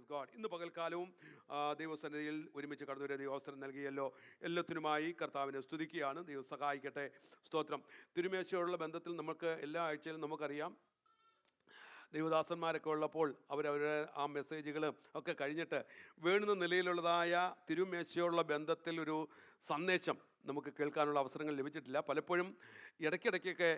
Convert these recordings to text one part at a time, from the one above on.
Praise God. ഇന്ന് പകൽക്കാലവും ദൈവസന്നിധിയിൽ ഒരുമിച്ച് കടന്നു വരെ ദൈവവസരം നൽകിയല്ലോ. എല്ലാത്തിനുമായി കർത്താവിനെ സ്തുതിക്കുകയാണ്. ദൈവം സഹായിക്കട്ടെ. സ്തോത്രം. തിരുമേശയോടുള്ള ബന്ധത്തിൽ നമുക്ക് എല്ലാ ആഴ്ചയിലും നമുക്കറിയാം, ദൈവദാസന്മാരൊക്കെ ഉള്ളപ്പോൾ അവരവരുടെ ആ മെസ്സേജുകൾ ഒക്കെ കഴിഞ്ഞിട്ട് വേണ്ടുന്ന നിലയിലുള്ളതായ തിരുമേശയോടുള്ള ബന്ധത്തിൽ ഒരു സന്ദേശം നമുക്ക് കേൾക്കാനുള്ള അവസരങ്ങൾ ലഭിച്ചിട്ടില്ല. പലപ്പോഴും ഇടയ്ക്കിടയ്ക്കൊക്കെ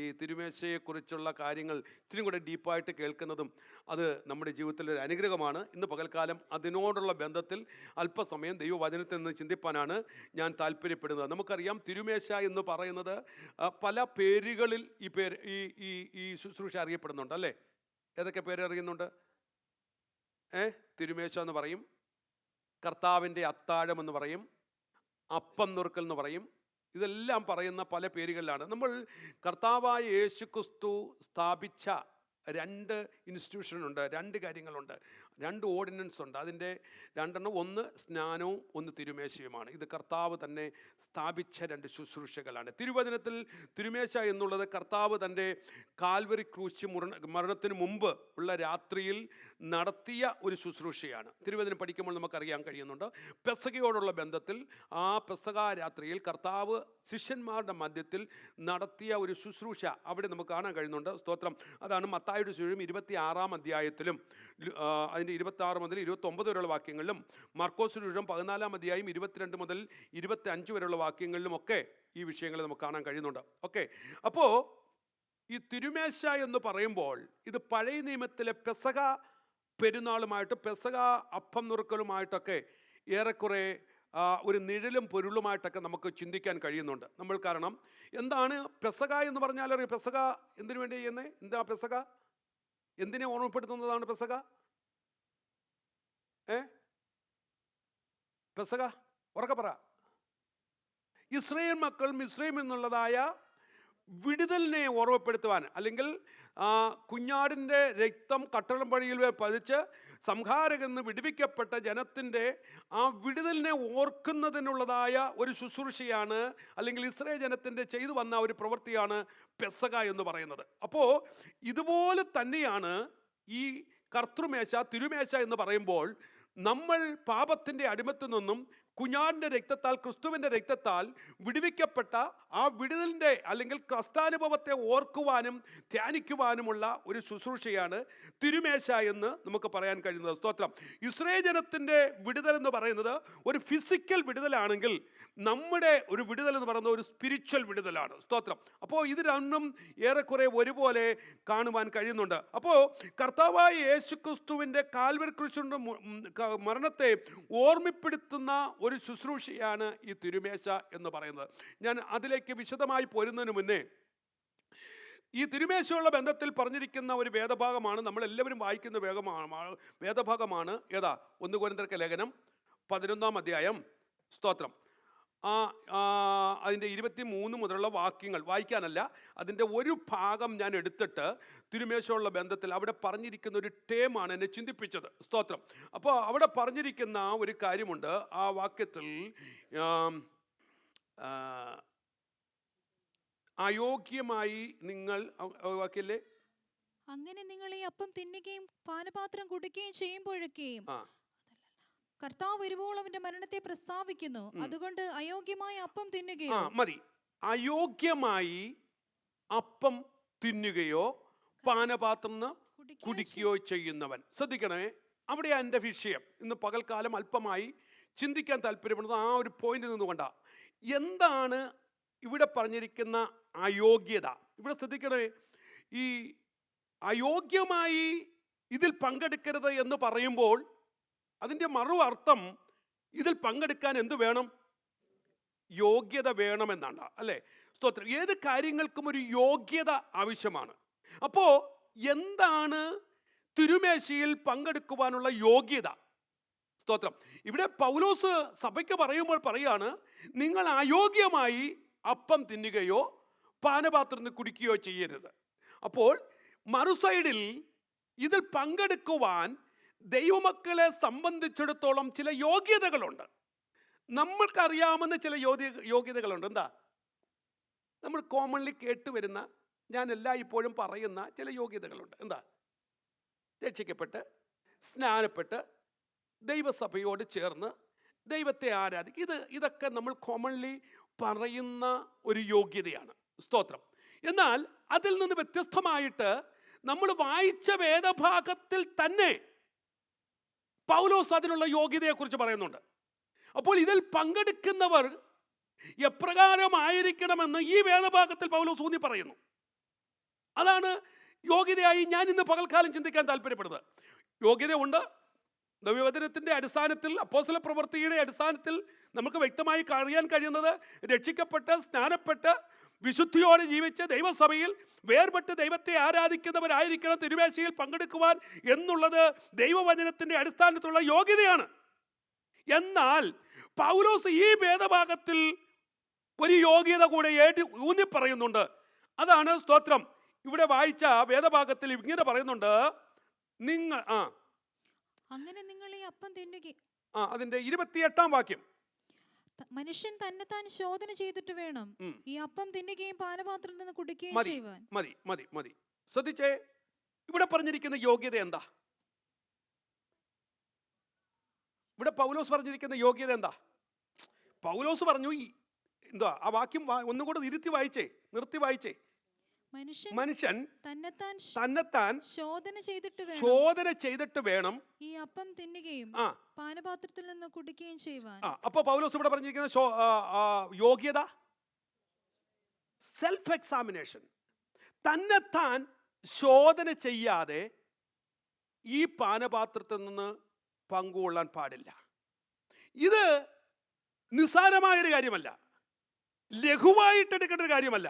ഈ തിരുമേശയെക്കുറിച്ചുള്ള കാര്യങ്ങൾ ഇത്തിരി കൂടെ ഡീപ്പായിട്ട് കേൾക്കുന്നതും അത് നമ്മുടെ ജീവിതത്തിൽ ഒരു അനുഗ്രഹമാണ്. ഇന്ന് പകൽക്കാലം അതിനോടുള്ള ബന്ധത്തിൽ അല്പസമയം ദൈവവചനത്തിൽ നിന്ന് ചിന്തിപ്പാനാണ് ഞാൻ താല്പര്യപ്പെടുന്നത്. നമുക്കറിയാം, തിരുമേശ എന്ന് പറയുന്നത് പല പേരുകളിൽ ഈ ശുശ്രൂഷ അറിയപ്പെടുന്നുണ്ട് അല്ലേ? ഏതൊക്കെ പേര് അറിയുന്നുണ്ട്? തിരുമേശ എന്ന് പറയും, കർത്താവിൻ്റെ അത്താഴം എന്ന് പറയും, അപ്പം നുറുക്കൽ എന്ന് പറയും. ഇതെല്ലാം പറയുന്ന പല പേരുകളിലാണ്. നമ്മൾ കർത്താവായ യേശുക്രിസ്തു സ്ഥാപിച്ച രണ്ട് ഇൻസ്റ്റിറ്റ്യൂഷനുണ്ട്, രണ്ട് കാര്യങ്ങളുണ്ട്, രണ്ട് ഓർഡിനൻസ് ഉണ്ട്. അതിൻ്റെ രണ്ടെണ്ണം, ഒന്ന് സ്നാനവും ഒന്ന് തിരുമേശയുമാണ്. ഇത് കർത്താവ് തന്നെ സ്ഥാപിച്ച രണ്ട് ശുശ്രൂഷകളാണ്. തിരുവചനത്തിൽ തിരുമേശ എന്നുള്ളത് കർത്താവ് തൻ്റെ കാൽവരി ക്രൂശ് മരണത്തിന് മുമ്പ് ഉള്ള രാത്രിയിൽ നടത്തിയ ഒരു ശുശ്രൂഷയാണ്. തിരുവചനം പഠിക്കുമ്പോൾ നമുക്കറിയാൻ കഴിയുന്നുണ്ട്, പെസഹയോടുള്ള ബന്ധത്തിൽ ആ പെസഹ രാത്രിയിൽ കർത്താവ് ശിഷ്യന്മാരുടെ മധ്യത്തിൽ നടത്തിയ ഒരു ശുശ്രൂഷ അവിടെ നമുക്ക് കാണാൻ കഴിയുന്നുണ്ട്. സ്തോത്രം. അതാണ് മത്തായിയുടെ സുവിശേഷം 26-ാം അധ്യായത്തിലും അതിൻ്റെ 26 മുതൽ 29 വരെയുള്ള വാക്യങ്ങളിലും, മർക്കോസ് സുവിശേഷം 14-ാം അധ്യായം 22 മുതൽ 25 വരെയുള്ള വാക്യങ്ങളിലും ഒക്കെ ഈ വിഷയങ്ങൾ നമുക്ക് കാണാൻ കഴിയുന്നുണ്ട്. ഓക്കെ, അപ്പോൾ ഈ തിരുമേശ എന്ന് പറയുമ്പോൾ ഇത് പഴയ നിയമത്തിലെ പെസഹ പെരുന്നാളുമായിട്ട്, പെസഹ അപ്പം നുറുക്കലുമായിട്ടൊക്കെ ഏറെക്കുറെ ഒരു നിഴലും പൊരുളുമായിട്ടൊക്കെ നമുക്ക് ചിന്തിക്കാൻ കഴിയുന്നുണ്ട്. നമ്മൾ കാരണം എന്താണ് പെസഹ എന്ന് പറഞ്ഞാൽ അറിയാം. പെസഹ എന്തിനു വേണ്ടി ചെയ്യുന്നത്? എന്താ പെസഹ? എന്തിനെ ഓർമ്മപ്പെടുത്തുന്നതാണ് പെസഹ? പെസഹ ഉറക്കെ പറ. ഇസ്രായേൽ മക്കൾ മിസ്രൈമിൽ നിന്നുള്ളതായ വിടുതലിനെ ഓർമ്മപ്പെടുത്തുവാൻ, അല്ലെങ്കിൽ കുഞ്ഞാടിൻ്റെ രക്തം കട്ടളം പടിയിൽ പതിച്ച് സംഹാരകെന്ന് വിടുവിക്കപ്പെട്ട ജനത്തിൻ്റെ ആ വിടുതലിനെ ഓർക്കുന്നതിനുള്ളതായ ഒരു ശുശ്രൂഷയാണ്, അല്ലെങ്കിൽ ഇസ്രായേൽ ജനത്തിൻ്റെ ചെയ്തു വന്ന ഒരു പ്രവൃത്തിയാണ് പെസഹ എന്ന് പറയുന്നത്. അപ്പോൾ ഇതുപോലെ തന്നെയാണ് ഈ കർത്തൃമേശ, തിരുമേശ എന്ന് പറയുമ്പോൾ നമ്മൾ പാപത്തിൻ്റെ അടിമത്തിൽ നിന്നും കുഞ്ഞാടിൻ്റെ രക്തത്താൽ, ക്രിസ്തുവിൻ്റെ രക്തത്താൽ വിടുവിക്കപ്പെട്ട ആ വിടുതലിൻ്റെ അല്ലെങ്കിൽ ക്രിസ്താനുഭവത്തെ ഓർക്കുവാനും ധ്യാനിക്കുവാനുമുള്ള ഒരു ശുശ്രൂഷയാണ് തിരുമേശ എന്ന് നമുക്ക് പറയാൻ കഴിയുന്നത്. സ്തോത്രം. ഇസ്രായേൽ ജനത്തിൻ്റെ വിടുതൽ എന്ന് പറയുന്നത് ഒരു ഫിസിക്കൽ വിടുതലാണെങ്കിൽ, നമ്മുടെ ഒരു വിടുതൽ എന്ന് പറയുന്നത് ഒരു സ്പിരിച്വൽ വിടുതലാണ്. സ്തോത്രം. അപ്പോൾ ഇത് രണ്ടും ഏറെക്കുറെ ഒരുപോലെ കാണുവാൻ കഴിയുന്നുണ്ട്. അപ്പോൾ കർത്താവായ യേശുക്രിസ്തുവിൻ്റെ കാൽവരി ക്രൂശിന്റെ മരണത്തെ ഓർമ്മപ്പെടുത്തുന്ന ഒരു ശുശ്രൂഷയാണ് ഈ തിരുമേശ എന്ന് പറയുന്നത്. ഞാൻ അതിലേക്ക് വിശദമായി പോരുന്നതിന് മുന്നേ, ഈ തിരുമേശയുള്ള ബന്ധത്തിൽ പറഞ്ഞിരിക്കുന്ന ഒരു വേദഭാഗമാണ്, നമ്മളെല്ലാവരും വായിക്കുന്ന വേദഭാഗമാണ്. ഏതാ? 1 കൊരിന്ത്യർക്ക് ലേഖനം 11-ാം അധ്യായം. സ്തോത്രം. അതിൻ്റെ 23 മുതലുള്ള വാക്യങ്ങൾ വായിക്കാനല്ല, അതിൻ്റെ ഒരു ഭാഗം ഞാൻ എടുത്തിട്ട് തിരുമേശയുള്ള ബന്ധത്തിൽ അവിടെ പറഞ്ഞിരിക്കുന്ന ഒരു ടേമാണ് എന്നെ ചിന്തിപ്പിച്ചത്. സ്തോത്രം. അപ്പോൾ അവിടെ പറഞ്ഞിരിക്കുന്ന ഒരു കാര്യമുണ്ട്. ആ വാക്യത്തിൽ അയോഗ്യമായി നിങ്ങൾ, വാക്യല്ലേ, അങ്ങനെ നിങ്ങൾ ഈ അപ്പം തിന്നുകയും പാനപാത്രം കുടിക്കുകയും ചെയ്യുമ്പോഴൊക്കെയും കർത്താവ് വരുവോളം അവന്റെ മരണത്തെ പ്രസ്താവിക്കുന്നു. അതുകൊണ്ട് അയോഗ്യമായ അപ്പം തിന്നുകയോ, മതി, അയോഗ്യമായി അപ്പം തിന്നുകയോ പാനപാത്രം കുടിക്കുകയോ ചെയ്യുന്നവൻ. ശ്രദ്ധിക്കണമേ, അവിടെ എൻ്റെ വിഷയം ഇന്ന് പകൽക്കാലം അല്പമായി ചിന്തിക്കാൻ താല്പര്യപ്പെടുന്നത് ആ ഒരു പോയിന്റിൽ നിന്നുകൊണ്ടാണ്. എന്താണ് ഇവിടെ പറഞ്ഞിരിക്കുന്ന അയോഗ്യത? ഇവിടെ ശ്രദ്ധിക്കണമേ, ഈ അയോഗ്യമായി ഇതിൽ പങ്കെടുക്കരുത് എന്ന് പറയുമ്പോൾ അതിൻ്റെ മറു അർത്ഥം ഇതിൽ പങ്കെടുക്കാൻ എന്ത് വേണം? യോഗ്യത വേണമെന്നാണ്, അല്ലേ? സ്തോത്രം. ഏത് കാര്യങ്ങൾക്കും ഒരു യോഗ്യത ആവശ്യമാണ്. അപ്പോൾ എന്താണ് തിരുമേശയിൽ പങ്കെടുക്കുവാനുള്ള യോഗ്യത? സ്തോത്രം. ഇവിടെ പൗലോസ് സഭയ്ക്ക് പറയുമ്പോൾ പറയാണ്, നിങ്ങൾ അയോഗ്യമായി അപ്പം തിന്നുകയോ പാനപാത്രം കുടിക്കുകയോ ചെയ്യരുത്. അപ്പോൾ മറുസൈഡിൽ ഇതിൽ പങ്കെടുക്കുവാൻ ദൈവമക്കളെ സംബന്ധിച്ചിടത്തോളം ചില യോഗ്യതകളുണ്ട്. നമ്മൾക്കറിയാവുന്ന ചില യോഗ്യതകളുണ്ട്. എന്താ? നമ്മൾ കോമൺലി കേട്ടുവരുന്ന, ഞാൻ ഇപ്പോഴും പറയുന്ന ചില യോഗ്യതകളുണ്ട്. എന്താ? രക്ഷിക്കപ്പെട്ട് സ്നാനപ്പെട്ട് ദൈവസഭയോട് ചേർന്ന് ദൈവത്തെ ആരാധിക്കും. ഇതൊക്കെ നമ്മൾ കോമൺലി പറയുന്ന ഒരു യോഗ്യതയാണ്. സ്തോത്രം. എന്നാൽ അതിൽ നിന്ന് വ്യത്യസ്തമായിട്ട് നമ്മൾ വായിച്ച വേദഭാഗത്തിൽ തന്നെ പൗലോസ് അതിനുള്ള യോഗ്യതയെക്കുറിച്ച് പറയുന്നുണ്ട്. അപ്പോൾ ഇതിൽ പങ്കെടുക്കുന്നവർ എപ്രകാരമായിരിക്കണമെന്ന് ഈ വേദഭാഗത്തിൽ പൗലോസ് ഊന്നി പറയുന്നു. അതാണ് യോഗ്യതയായി ഞാൻ ഇന്ന് പകൽക്കാലം ചിന്തിക്കാൻ താല്പര്യപ്പെടുന്നത്. യോഗ്യത ഉണ്ട്. ദൈവവചനത്തിൻ്റെ അടിസ്ഥാനത്തിൽ, അപ്പോസ്തല പ്രവൃത്തിയുടെ അടിസ്ഥാനത്തിൽ നമുക്ക് വ്യക്തമായി അറിയാൻ കഴിയുന്നത്, രക്ഷിക്കപ്പെട്ട് സ്നാനപ്പെട്ട് വിശുദ്ധിയോടെ ജീവിച്ച് ദൈവസഭയിൽ വേർപെട്ട് ദൈവത്തെ ആരാധിക്കുന്നവരായിരിക്കണം തിരുമേശയിൽ പങ്കെടുക്കുവാൻ എന്നുള്ളത് ദൈവവചനത്തിൻ്റെ അടിസ്ഥാനത്തിലുള്ള യോഗ്യതയാണ്. എന്നാൽ പൗലോസ് ഈ വേദഭാഗത്തിൽ ഒരു യോഗ്യത കൂടെ ഊന്നി പറയുന്നുണ്ട്. അതാണ് സ്തോത്രം. ഇവിടെ വായിച്ച വേദഭാഗത്തിൽ ഇങ്ങനെ പറയുന്നുണ്ട്, നിങ്ങൾ അങ്ങനെ നിങ്ങൾ ഈ അപ്പം തിന്നുകയും, അതിന്റെ 28-ാം വാക്യം, മനുഷ്യൻ തന്നെത്താൻ ശോധന ചെയ്തിട്ട് വേണം ഈ അപ്പം തിന്നുകയും പാനപാത്രത്തിൽ നിന്ന് കുടിക്കുകയും ചെയ്യുവാൻ. മതി മതി മതി. ശ്രദ്ധിച്ചേ, ഇവിടെ പറഞ്ഞിരിക്കുന്ന യോഗ്യത എന്താ? ഇവിടെ പൗലോസ് പറഞ്ഞിരിക്കുന്ന യോഗ്യത എന്താ? പൗലോസ് പറഞ്ഞു, എന്താ ആ വാക്യം ഒന്നുകൂടെ നിർത്തി വായിച്ചേ. മനുഷ്യൻ തന്നെത്താൻ ശോധന ചെയ്തിട്ട് വേണം ഈ അപ്പം തിന്നുകയും പാനപാത്രത്തിൽ നിന്ന് കുടിക്കുകയും ചെയ്യുവാൻ. അപ്പൊ പൗലോസ് ഇവിടെ പറഞ്ഞിരിക്കുന്ന യോഗ്യത സെൽഫ് എക്സാമിനേഷൻ. തന്നെത്താൻ ശോധന ചെയ്യാതെ ഈ പാനപാത്രത്തിൽ നിന്ന് പങ്കുകൊള്ളാൻ പാടില്ല. ഇത് നിസ്സാരമായൊരു കാര്യമല്ല, ലഘുവായിട്ടെടുക്കേണ്ട ഒരു കാര്യമല്ല.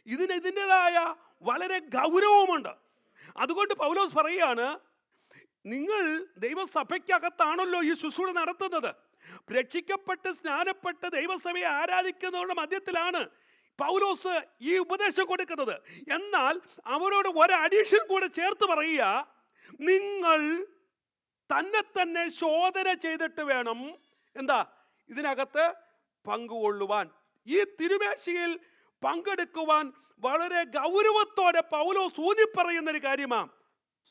ഇതിൻ്റെതായ വളരെ ഗൗരവമുണ്ട്. അതുകൊണ്ട് പൗലോസ് പറയുകയാണ്, നിങ്ങൾ ദൈവസഭയ്ക്കകത്താണല്ലോ ഈ ശുശ്രൂഷ നടത്തുന്നത്. രക്ഷിക്കപ്പെട്ട് സ്നാനപ്പെട്ട് ദൈവസഭയെ ആരാധിക്കുന്നവരുടെ മധ്യത്തിലാണ് പൗലോസ് ഈ ഉപദേശം കൊടുക്കുന്നത്. എന്നാൽ അവരോട് ഒരു അഡീഷൻ കൂടെ ചേർത്ത് പറയുക, നിങ്ങൾ തന്നെ ശോധന ചെയ്തിട്ട് വേണം എന്താ ഇതിനകത്ത് പങ്കുകൊള്ളുവാൻ. ഈ തിരുമേശയിൽ പങ്കെടുക്കുവാൻ വളരെ ഗൗരവത്തോടെ പൗലോസ് ഊന്നി പറയുന്ന ഒരു കാര്യമാണ്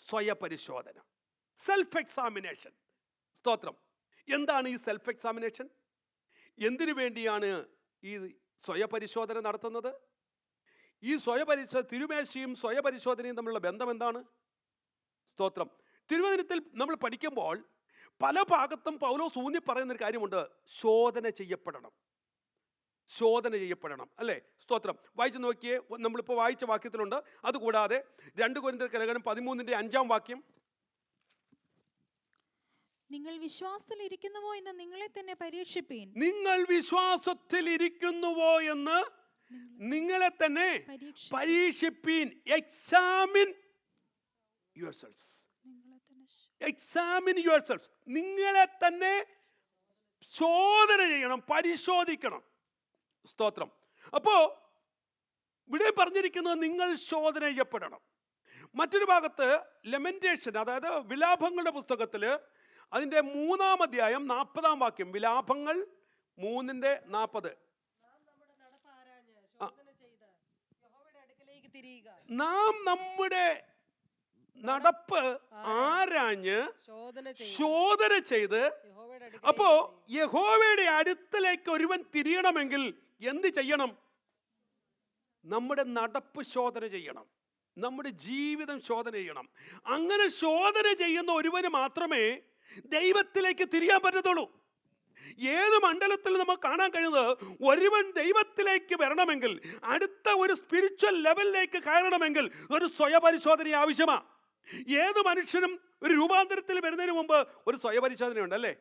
സ്വയപരിശോധന, സെൽഫ് എക്സാമിനേഷൻ. സ്തോത്രം. എന്താണ് ഈ സെൽഫ് എക്സാമിനേഷൻ? എന്തിനു വേണ്ടിയാണ് ഈ സ്വയപരിശോധന നടത്തുന്നത്? ഈ തിരുമേശയും സ്വയപരിശോധനയും തമ്മിലുള്ള ബന്ധം എന്താണ്? സ്തോത്രം. തിരുവചനത്തിൽ നമ്മൾ പഠിക്കുമ്പോൾ പല ഭാഗത്തും പൗലോസ് ഊന്നി പറയുന്നൊരു കാര്യമുണ്ട്, ശോധന ചെയ്യപ്പെടണം അല്ലേ? സ്തോത്രം. വായിച്ചു നോക്കിയേ, നമ്മളിപ്പോൾ വായിച്ച വാക്യത്തിലുണ്ട്. അതുകൂടാതെ 2 കൊരിന്ത്യർ ലേഖനം 13-5 വാക്യം, നിങ്ങൾ വിശ്വാസത്തിൽ ഇരിക്കുന്നുവോ എന്ന് നിങ്ങളെ തന്നെ പരീക്ഷിപ്പീൻ. നിങ്ങൾ വിശ്വാസത്തിൽ ഇരിക്കുന്നുവോ എന്ന് നിങ്ങളെ തന്നെ പരീക്ഷിപ്പീൻ. എക്സാമിൻ യുവർസെൽസ്. നിങ്ങളെ തന്നെ ശോധന ചെയ്യണം, പരിശോധിക്കണം. സ്തോത്രം. അപ്പോ ഇവിടെ പറഞ്ഞിരിക്കുന്നത് നിങ്ങൾ ശോധന ചെയ്യപ്പെടണം. മറ്റൊരു ഭാഗത്ത് ലെമന്റേഷൻ, അതായത് വിലാപങ്ങളുടെ പുസ്തകത്തിൽ അതിൻ്റെ 3-ാം അധ്യായം 40-ാം വാക്യം, വിലാപങ്ങൾ 3:40, നാം നമ്മുടെ നടപ്പ് ആരാഞ്ഞ് ശോധന ചെയ്ത്. അപ്പോ യഹോവയുടെ അടുത്തിലേക്ക് ഒരുവൻ തിരിയണമെങ്കിൽ എന്ത് ചെയ്യണം? നമ്മുടെ നടപ്പ് ശോധന ചെയ്യണം, നമ്മുടെ ജീവിതം ശോധന ചെയ്യണം. അങ്ങനെ ശോധന ചെയ്യുന്ന ഒരുവന് മാത്രമേ ദൈവത്തിലേക്ക് തിരിയാൻ പറ്റത്തുള്ളൂ. ഏത് മണ്ഡലത്തിൽ നമുക്ക് കാണാൻ കഴിയുന്നത്, ഒരുവൻ ദൈവത്തിലേക്ക് വരണമെങ്കിൽ, അടുത്ത ഒരു സ്പിരിച്വൽ ലെവലിലേക്ക് കയറണമെങ്കിൽ ഒരു സ്വയപരിശോധന ആവശ്യമാണ്. ഏത് മനുഷ്യനും ഒരു രൂപാന്തരത്തിൽ വരുന്നതിന് മുമ്പ് ഒരു സ്വയപരിശോധനയുണ്ട് അല്ലേ?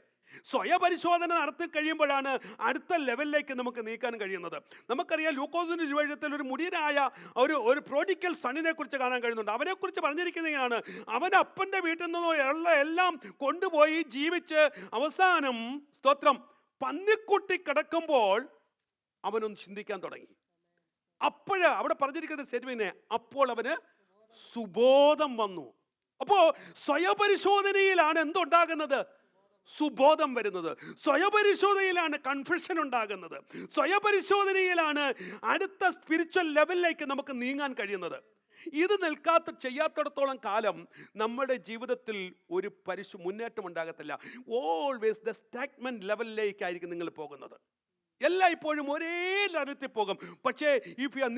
സ്വയപരിശോധന നടത്തി കഴിയുമ്പോഴാണ് അടുത്ത ലെവലിലേക്ക് നമുക്ക് നീക്കാൻ കഴിയുന്നത്. നമുക്കറിയാം, ലൂക്കോസിന്റെ സുവിശേഷത്തിൽ ഒരു മുടിയനായ ഒരു പ്രോഡിക്കൽ സണ്ണിനെ കുറിച്ച് കാണാൻ കഴിയുന്നുണ്ട്. അവനെക്കുറിച്ച് പറഞ്ഞിരിക്കുന്നതാണ്, അവൻ അപ്പൻ്റെ വീട്ടിൽ നിന്നുള്ള എല്ലാം കൊണ്ടുപോയി ജീവിച്ച് അവസാനം, സ്തോത്രം, പന്നിക്കുട്ടി കിടക്കുമ്പോൾ അവനൊന്ന് ചിന്തിക്കാൻ തുടങ്ങി. അവിടെ പറഞ്ഞിരിക്കുന്ന സ്റ്റേറ്റ്മെന്റ്, അപ്പോൾ അവന് സുബോധം വന്നു. അപ്പോ സ്വയപരിശോധനയിലാണ് എന്തുണ്ടാകുന്നത്? സുബോധം വരുന്നത്. സ്വയപരിശോധനയിലാണ് കൺഫെഷൻ ഉണ്ടാകുന്നത്. സ്വയപരിശോധനയിലാണ് അടുത്ത സ്പിരിച്വൽ ലെവലിലേക്ക് നമുക്ക് നീങ്ങാൻ കഴിയുന്നത്. ഇത് ചെയ്യാത്തിടത്തോളം കാലം നമ്മുടെ ജീവിതത്തിൽ ഒരു മുന്നേറ്റം ഉണ്ടാകത്തില്ല. ഓൾവേസ് ദ സ്റ്റാഗ്നന്റ് ലെവലിലേക്കായിരിക്കും നിങ്ങൾ പോകുന്നത്. എല്ലായ്പ്പോഴും ഒരേ തലത്തിൽ പോകും. പക്ഷേ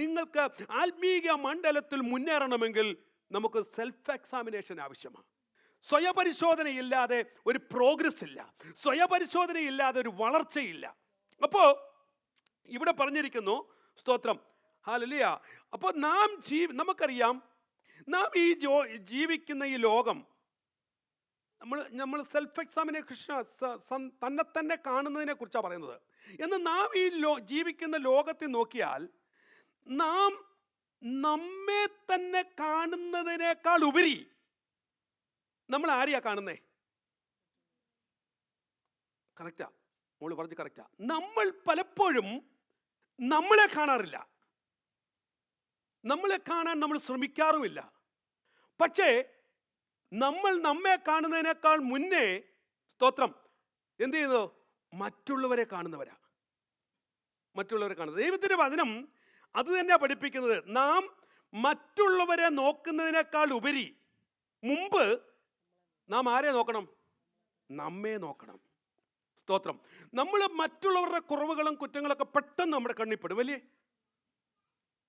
നിങ്ങൾക്ക് ആത്മീക മണ്ഡലത്തിൽ മുന്നേറണമെങ്കിൽ നമുക്ക് സെൽഫ് എക്സാമിനേഷൻ ആവശ്യമാണ്. സ്വയപരിശോധനയില്ലാതെ ഒരു പ്രോഗ്രസ് ഇല്ല, സ്വയപരിശോധനയില്ലാതെ ഒരു വളർച്ചയില്ല. അപ്പോൾ ഇവിടെ പറഞ്ഞിരിക്കുന്നു, സ്തോത്രം, ഹല്ലേലൂയ. അപ്പോൾ നമുക്കറിയാം, നാം ഈ ജീവിക്കുന്ന ഈ ലോകം, നമ്മൾ സെൽഫ് എക്സാമിനേഷൻ തന്നെ കാണുന്നതിനെ കുറിച്ചാണ് പറയുന്നത്. എന്നാൽ നാം ഈ ജീവിക്കുന്ന ലോകത്തിൽ നോക്കിയാൽ നാം നമ്മെ തന്നെ കാണുന്നതിനേക്കാൾ ഉപരി നമ്മൾ ആരെയാ കാണുന്നേ? കറക്റ്റാ, മോള് പറഞ്ഞു കറക്റ്റാ. നമ്മൾ പലപ്പോഴും നമ്മളെ കാണാറില്ല, നമ്മളെ കാണാൻ നമ്മൾ ശ്രമിക്കാറുമില്ല. പക്ഷേ നമ്മൾ നമ്മെ കാണുന്നതിനേക്കാൾ മുന്നേ, സ്തോത്രം, എന്ത് ചെയ്യുന്നു? മറ്റുള്ളവരെ കാണുന്നവരാ, മറ്റുള്ളവരെ കാണുന്നത്. ദൈവത്തിന്റെ വചനം അത് തന്നെ പഠിപ്പിക്കുന്നത്. നാം മറ്റുള്ളവരെ നോക്കുന്നതിനേക്കാൾ ഉപരി മുമ്പ് നാം ആരെ നോക്കണം? നമ്മെ നോക്കണം. സ്തോത്രം. നമ്മൾ മറ്റുള്ളവരുടെ കുറവുകളും കുറ്റങ്ങളൊക്കെ പെട്ടെന്ന് നമ്മുടെ കണ്ണിൽപ്പെടും, അല്ലേ?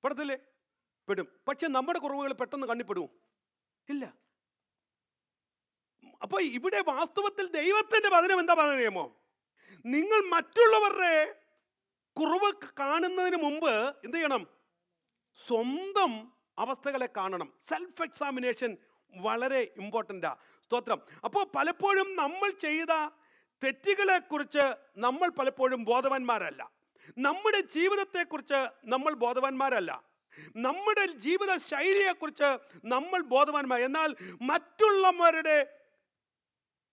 പെടത്തില്ലേ? പെടും. പക്ഷെ നമ്മുടെ കുറവുകൾ പെട്ടെന്ന് കണ്ണിൽപ്പെടുമോ? ഇല്ല. അപ്പൊ ഇവിടെ വാസ്തവത്തിൽ ദൈവത്തിന്റെ വചനം എന്താ പറയുമോ? നിങ്ങൾ മറ്റുള്ളവരുടെ കുറവ് കാണുന്നതിന് മുമ്പ് എന്ത് ചെയ്യണം? സ്വന്തം അവസ്ഥകളെ കാണണം. സെൽഫ് എക്സാമിനേഷൻ വളരെ ഇമ്പോർട്ടൻ്റാ. സ്തോത്രം. അപ്പോൾ പലപ്പോഴും നമ്മൾ ചെയ്ത തെറ്റുകളെ കുറിച്ച് നമ്മൾ പലപ്പോഴും ബോധവാന്മാരല്ല, നമ്മുടെ ജീവിതത്തെക്കുറിച്ച് നമ്മൾ ബോധവാന്മാരല്ല, നമ്മുടെ ജീവിത ശൈലിയെക്കുറിച്ച് നമ്മൾ ബോധവാന്മാർ. എന്നാൽ മറ്റുള്ളവരുടെ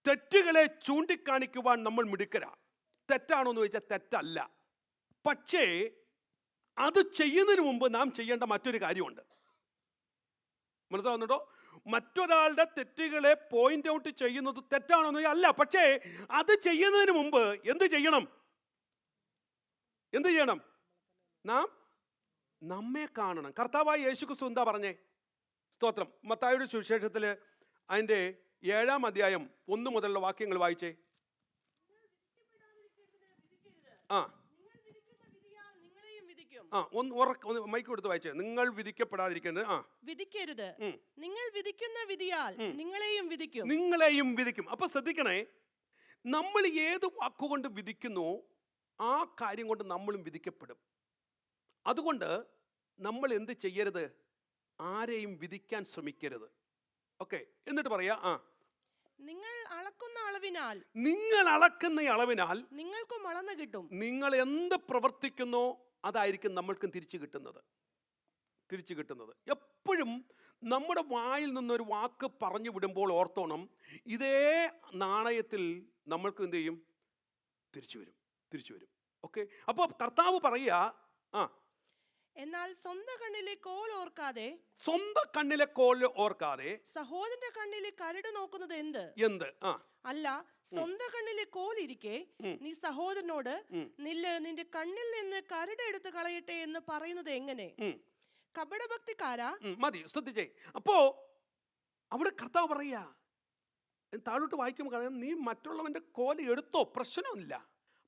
തെറ്റുകളെ ചൂണ്ടിക്കാണിക്കുവാൻ നമ്മൾ മിടുക്കരാ. തെറ്റാണോ എന്ന് ചോദിച്ചാൽ തെറ്റല്ല. പക്ഷേ അത് ചെയ്യുന്നതിന് മുമ്പ് നാം ചെയ്യേണ്ട മറ്റൊരു കാര്യമുണ്ട്. മനസ്സിലാവുന്നുണ്ടോ? മറ്റൊരാളുടെ തെറ്റുകളെ പോയിന്റ് ഔട്ട് ചെയ്യുന്നത് തെറ്റാണോ എന്ന് അല്ല. പക്ഷേ അത് ചെയ്യുന്നതിന് മുമ്പ് എന്ത് ചെയ്യണം? നാം നമ്മെ കാണണം. കർത്താവായ യേശുക്രിസ്തു എന്താ പറഞ്ഞേ? സ്തോത്രം. മത്തായിയുടെ സുവിശേഷത്തിൽ അതിൻ്റെ 7-ാം അധ്യായം 1 മുതലുള്ള വാക്യങ്ങൾ വായിച്ചേ. മൈക്ക് കൊടുത്ത് വായിച്ചേ. നിങ്ങൾ വിധിക്കപ്പെടാതിരിക്കുന്നത് വിധിക്കരുത്, നിങ്ങൾ വിധിക്കുന്ന വിധിയാൽ നിങ്ങളെയും വിധിക്കും. നിങ്ങളെയും വിധിക്കും. അപ്പൊ ശ്രദ്ധിക്കണേ, നമ്മൾ ഏത് വാക്കുകൊണ്ട് വിധിക്കുന്നു ആ കാര്യം കൊണ്ട് നമ്മളും വിധിക്കപ്പെടും. അതുകൊണ്ട് നമ്മൾ എന്ത് ചെയ്യരുത്? ആരെയും വിധിക്കാൻ ശ്രമിക്കരുത്. ഓക്കെ, എന്നിട്ട് പറയാ, നിങ്ങൾ അളക്കുന്ന അളവിനാൽ നിങ്ങൾക്കും അളന്ന് കിട്ടും. നിങ്ങൾ എന്ത് പ്രവർത്തിക്കുന്നോ അതായിരിക്കും നമ്മൾക്കും തിരിച്ചു കിട്ടുന്നത്. എപ്പോഴും നമ്മുടെ വായിൽ നിന്നൊരു വാക്ക് പറഞ്ഞു വിടുമ്പോൾ ഓർത്തോണം, ഇതേ നാണയത്തിൽ നമ്മൾക്ക് എന്ത് ചെയ്യും? തിരിച്ചു വരും. ഓക്കെ, അപ്പോൾ കർത്താവ് പറയുക, എന്നാൽ സ്വന്തം കണ്ണിലെ കോൽ ഓർക്കാതെ സഹോദരന്റെ കണ്ണിലെ കരട് നോക്കുന്നത് എന്ത്? അല്ല, സ്വന്തം കണ്ണിലെ കോലിരിക്കെ നീ സഹോദരനോട് നിന്റെ കണ്ണിൽ നിന്ന് കരട് എടുത്ത് കളയട്ടെ എന്ന് പറയുന്നത് എങ്ങനെ? കപടഭക്തിക്കാരാ. മതി, ശ്രദ്ധിച്ചേ. അപ്പോ അവിടെ കർത്താവ് പറയാ, താഴോട്ട് വായിക്കുമ്പോൾ നീ മറ്റുള്ളവന്റെ കോല് എടുത്തോ, പ്രശ്നമില്ല.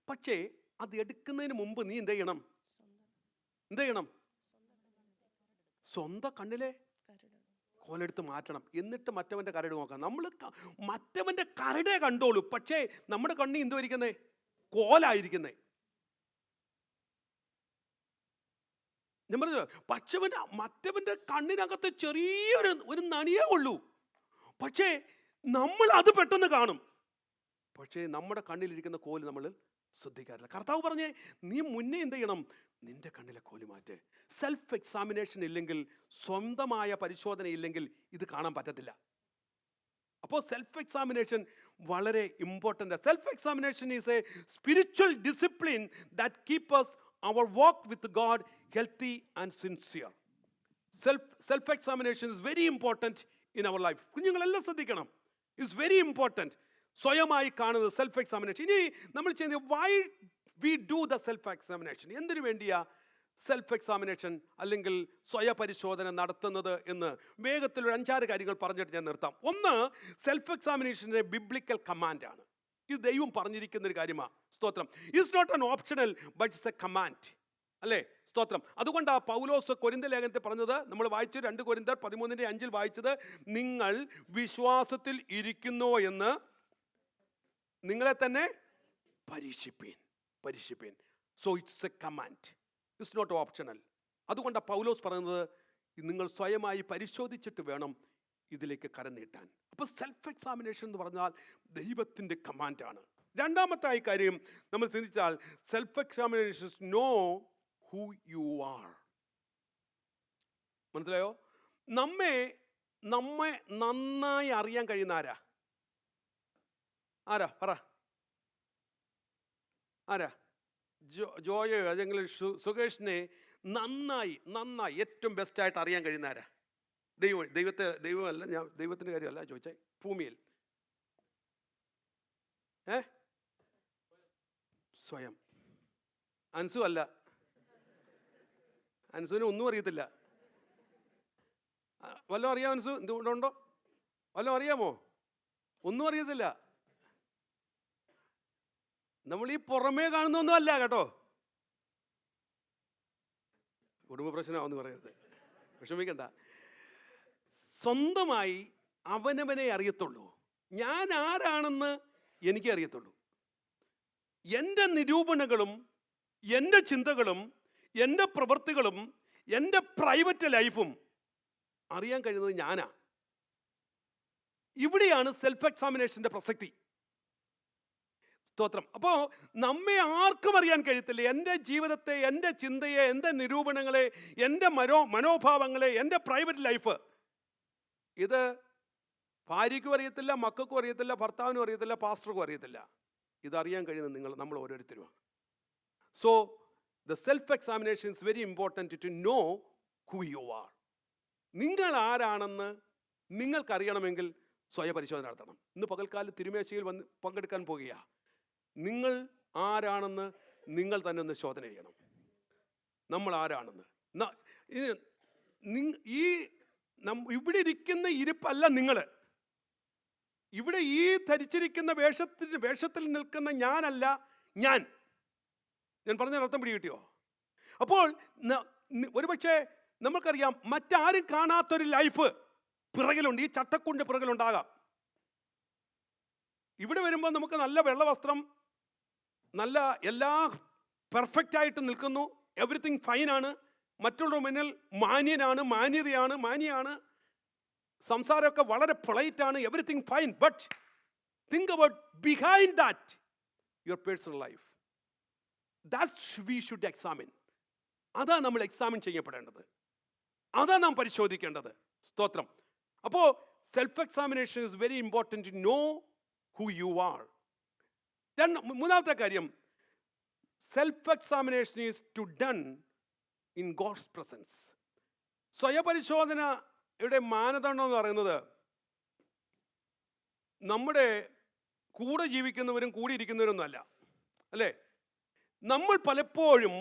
പക്ഷേ അത് എടുക്കുന്നതിന് മുമ്പ് നീ എന്ത് ചെയ്യണം? സ്വന്തം കണ്ണിലെ കോലെടുത്ത് മാറ്റണം. എന്നിട്ട് മറ്റവന്റെ കരട് നോക്കാം. നമ്മൾ മറ്റവന്റെ കരടേ കണ്ടോളൂ, പക്ഷേ നമ്മുടെ കണ്ണി എന്തോ ഇരിക്കുന്നേ? കോലായിരിക്കുന്നേ. ഞാൻ പറഞ്ഞു, മറ്റവന്റെ കണ്ണിനകത്ത് ചെറിയൊരു നനിയേ ഉള്ളൂ, പക്ഷേ നമ്മൾ അത് പെട്ടെന്ന് കാണും. പക്ഷേ നമ്മുടെ കണ്ണിലിരിക്കുന്ന കോല് നമ്മൾ ശ്രദ്ധിക്കാറില്ല. കർത്താവ് പറഞ്ഞേ, നീ മുന്നേ എന്ത് ചെയ്യണം? നിന്റെ കണ്ണിലെ കോല് മാറ്റ്. സെൽഫ് എക്സാമിനേഷൻ ഇല്ലെങ്കിൽ, സ്വന്തമായ പരിശോധന ഇല്ലെങ്കിൽ ഇത് കാണാൻ പറ്റത്തില്ല. അപ്പോൾ സെൽഫ് എക്സാമിനേഷൻ വളരെ important. Self examination is a spiritual discipline that keeps our walk with God healthy and sincere. Self examination is very important in our life. കുഞ്ഞുങ്ങളെല്ലാം ശ്രദ്ധിക്കണം, ഇറ്റ്സ് വെരി ഇമ്പോർട്ടൻറ്റ്. സ്വയമായി കാണുന്നത് സെൽഫ് എക്സാമിനേഷൻ. ഇനി നമ്മൾ ചെയ്യുന്നത്, why we do the self examination? എന്തിനു വേണ്ടിയാ self examination അല്ലെങ്കിൽ സ്വയപരിശോധന നടത്തുന്നത് എന്ന് വേഗത്തിൽ ഒരു 5-6 കാര്യങ്ങൾ പറഞ്ഞിട്ട് ഞാൻ നിർത്താം. ഒന്ന്, സെൽഫ് എക്സാമിനേഷൻ്റെ ബിബ്ലിക്കൽ കമാൻഡാണ്. ഇത് ദൈവം പറഞ്ഞിരിക്കുന്ന ഒരു കാര്യമാണ്. സ്തോത്രം. It's not an optional but it's a command, അല്ലേ? സ്തോത്രം. അതുകൊണ്ട് ആ പൗലോസ് കൊരിന്ത ലേഖനത്തിൽ പറഞ്ഞത് നമ്മൾ വായിച്ചു, 2 കൊരിന്ത്യർ 13:5 വായിച്ചത്, നിങ്ങൾ വിശ്വാസത്തിൽ ഇരിക്കുന്നോ എന്ന് നിങ്ങളെ തന്നെ പരീക്ഷിപ്പീൻ. So it's a command, it's not optional. അതുകൊണ്ട് പൗലോസ് പറയുന്നത് നിങ്ങൾ സ്വയമായി പരിശോധിച്ചിട്ട് വേണം ഇതിലേക്ക് കരം നീട്ടാൻ. അപ്പോൾ സെൽഫ് എക്സാമിനേഷൻ എന്ന് പറഞ്ഞാൽ ദൈവത്തിൻ്റെ കമാൻഡാണ്. രണ്ടാമത്തെ കാര്യം നമ്മൾ ചിന്തിച്ചാൽ, self examination no who you R. മനസ്സിലായോ? നമ്മെ നന്നായി അറിയാൻ കഴിയുന്ന ആരാ പറ? ആരാ? ജോയോ അല്ലെങ്കിൽ സുകേഷിനെ നന്നായി ഏറ്റവും ബെസ്റ്റായിട്ട് അറിയാൻ കഴിയുന്ന ആരാ? ദൈവമല്ല, ഞാൻ ദൈവത്തിൻ്റെ കാര്യമല്ല ചോദിച്ചേ. ഭൂമിയിൽ സ്വയം. അൻസു അല്ല, അൻസുവിന് ഒന്നും അറിയത്തില്ല. വല്ലതും അറിയാമോ അൻസു? എന്തുകൊണ്ടുണ്ടോ? വല്ലതും അറിയാമോ? ഒന്നും അറിയത്തില്ല. നമ്മൾ ഈ പുറമേ കാണുന്നൊന്നും അല്ല കേട്ടോ. കുടുംബ പ്രശ്നമാവെന്ന് പറയരുത്, വിഷമിക്കണ്ട. സ്വന്തമായി അവനവനെ അറിയത്തുള്ളൂ. ഞാൻ ആരാണെന്ന് എനിക്കേ അറിയത്തുള്ളൂ. എൻ്റെ നിരൂപണങ്ങളും എൻ്റെ ചിന്തകളും എൻ്റെ പ്രവൃത്തികളും എൻ്റെ പ്രൈവറ്റ് ലൈഫും അറിയാൻ കഴിയുന്നത് ഞാനാ. ഇവിടെയാണ് സെൽഫ് എക്സാമിനേഷൻ്റെ പ്രസക്തി. സ്തോത്രം. അപ്പോൾ നമ്മെ ആർക്കും അറിയാൻ കഴിയത്തില്ല. എൻ്റെ ജീവിതത്തെ, എൻ്റെ ചിന്തയെ, എൻ്റെ നിരൂപണങ്ങളെ, എൻ്റെ മനോഭാവങ്ങളെ, എൻ്റെ പ്രൈവറ്റ് ലൈഫ്, ഇത് ഭാര്യയ്ക്കും അറിയത്തില്ല, മക്കൾക്കും അറിയത്തില്ല, ഭർത്താവിനും അറിയത്തില്ല, പാസ്റ്റർക്കും അറിയത്തില്ല. ഇതറിയാൻ കഴിയുന്നത് നമ്മൾ ഓരോരുത്തരുമാണ്. So the self examination is very important to know who you are. നിങ്ങൾ ആരാണെന്ന് നിങ്ങൾക്കറിയണമെങ്കിൽ സ്വയപരിശോധന നടത്തണം. ഇന്ന് പകൽക്കാലം തിരുമേശയിൽ വന്ന് പങ്കെടുക്കാൻ പോകുക. നിങ്ങൾ ആരാണെന്ന് നിങ്ങൾ തന്നെ ഒന്ന് ശോധന ചെയ്യണം. നമ്മൾ ആരാണെന്ന്. ഇവിടെ ഇരിക്കുന്ന ഇരിപ്പല്ല നിങ്ങൾ. ഇവിടെ ഈ ധരിച്ചിരിക്കുന്ന വേഷത്തിൽ നിൽക്കുന്ന ഞാനല്ല ഞാൻ പറഞ്ഞ അർത്ഥം പിടി കിട്ടിയോ? അപ്പോൾ ഒരുപക്ഷെ നമുക്കറിയാം, മറ്റാരും കാണാത്തൊരു ലൈഫ് പിറകിലുണ്ട്. ഈ ചട്ടക്കൊണ്ട് പിറകിലുണ്ടാകാം. ഇവിടെ വരുമ്പോൾ നമുക്ക് നല്ല വെള്ളവസ്ത്രം, നല്ല എല്ലാ പെർഫെക്റ്റ് ആയിട്ട് നിൽക്കുന്നു, എവറിത്തിങ് ഫൈനാണ്, മറ്റുള്ള മുന്നിൽ മാന്യയാണ്, സംസാരമൊക്കെ വളരെ പൊളൈറ്റാണ്, everything fine. But think about behind that your personal life. That we should examine. അതാ നമ്മൾ എക്സാമിൻ ചെയ്യപ്പെടേണ്ടത്, അതാ നാം പരിശോധിക്കേണ്ടത്. സ്തോത്രം. അപ്പോൾ self examination is very important to know who you are. മൂന്നാമത്തെ കാര്യം, self examination is to done in God's presence. സ്വയപരിശോധനയുടെ മാനദണ്ഡം എന്ന് പറയുന്നത് നമ്മുടെ കൂടെ ജീവിക്കുന്നവരും കൂടി ഇരിക്കുന്നവരൊന്നും അല്ല, അല്ലേ? നമ്മൾ പലപ്പോഴും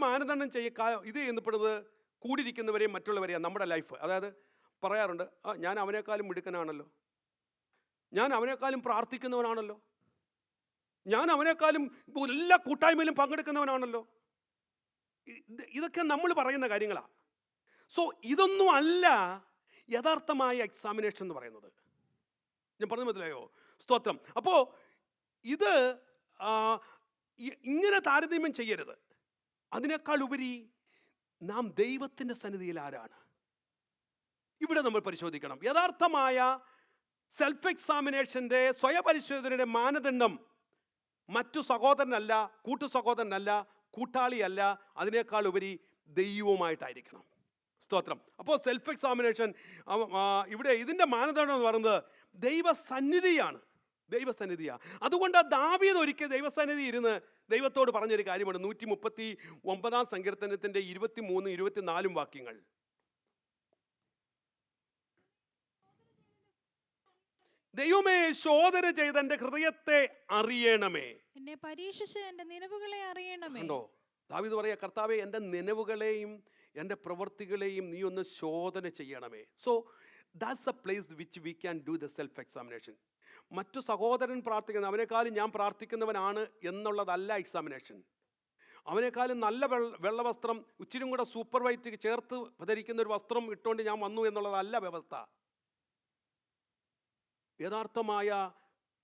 മാനദണ്ഡം ഇത് ചെയ്യുന്നപ്പെടുന്നത് കൂടിയിരിക്കുന്നവരെയും മറ്റുള്ളവരെയാണ്. നമ്മുടെ ലൈഫ്, അതായത് പറയാറുണ്ട്, ഞാൻ അവനേക്കാളും മിടുക്കനാണല്ലോ, ഞാൻ അവനേക്കാളും പ്രാർത്ഥിക്കുന്നവനാണല്ലോ, ഞാൻ അവനേക്കാളും എല്ലാ കൂട്ടായ്മയിലും പങ്കെടുക്കുന്നവനാണല്ലോ. ഇതൊക്കെ നമ്മൾ പറയുന്ന കാര്യങ്ങളാണ്. സോ ഇതൊന്നും അല്ല യഥാർത്ഥമായ എക്സാമിനേഷൻ എന്ന് പറയുന്നത്. ഞാൻ പറഞ്ഞു മനസ്സിലായോ? സ്തോത്രം. അപ്പോൾ ഇത് ഇങ്ങനെ താരതമ്യം ചെയ്യരുത്. അതിനേക്കാൾ ഉപരി നാം ദൈവത്തിൻ്റെ സന്നിധിയിൽ ആരാണ്, ഇവിടെ നമ്മൾ പരിശോധിക്കണം. യഥാർത്ഥമായ സെൽഫ് എക്സാമിനേഷൻ്റെ സ്വയപരിശോധനയുടെ മാനദണ്ഡം മറ്റു സഹോദരനല്ല, കൂട്ടു സഹോദരനല്ല, കൂട്ടാളിയല്ല, അതിനേക്കാൾ ഉപരി ദൈവവുമായിട്ടായിരിക്കണം. സ്തോത്രം. അപ്പോൾ സെൽഫ് എക്സാമിനേഷൻ ഇവിടെ ഇതിൻ്റെ മാനദണ്ഡം എന്ന് പറയുന്നത് ദൈവസന്നിധിയാണ്. അതുകൊണ്ട് ദാവീദ് ഒരിക്കൽ ദൈവസന്നിധി ഇരുന്ന് ദൈവത്തോട് പറഞ്ഞൊരു കാര്യമുണ്ട്. 139 സങ്കീർത്തനത്തിൻ്റെ 23, 24 വാക്യങ്ങൾ. ദൈവമേ, ശോധന ചെയ്ത് എൻ്റെ ഹൃദയത്തെ അറിയണമേ. എന്നെ പരീക്ഷിച്ച് എൻ്റെ നിലവുകളെ അറിയണമേ. കണ്ടോ, ദാവീദ് പറയാ, കർത്താവെ എൻ്റെ നിലവുകളെയും എൻ്റെ പ്രവൃത്തികളെയും നീ ഒന്ന് ശോധന ചെയ്യണമേ. So that's A place which we can do the self examination. മറ്റു സഹോദരൻ പ്രാർത്ഥിക്കുന്ന അവനേക്കാളും ഞാൻ പ്രാർത്ഥിക്കുന്നവനാണ് എന്നുള്ളതല്ല എക്സാമിനേഷൻ. അവനേക്കാളും നല്ല വെള്ളവസ്ത്രം ഇച്ചിരും കൂടെ സൂപ്പർ വൈറ്റ് ചേർത്ത് ധരിക്കുന്ന ഒരു വസ്ത്രം ഇട്ടുകൊണ്ട് ഞാൻ വന്നു എന്നുള്ളതല്ല വ്യവസ്ഥ. യഥാർത്ഥമായ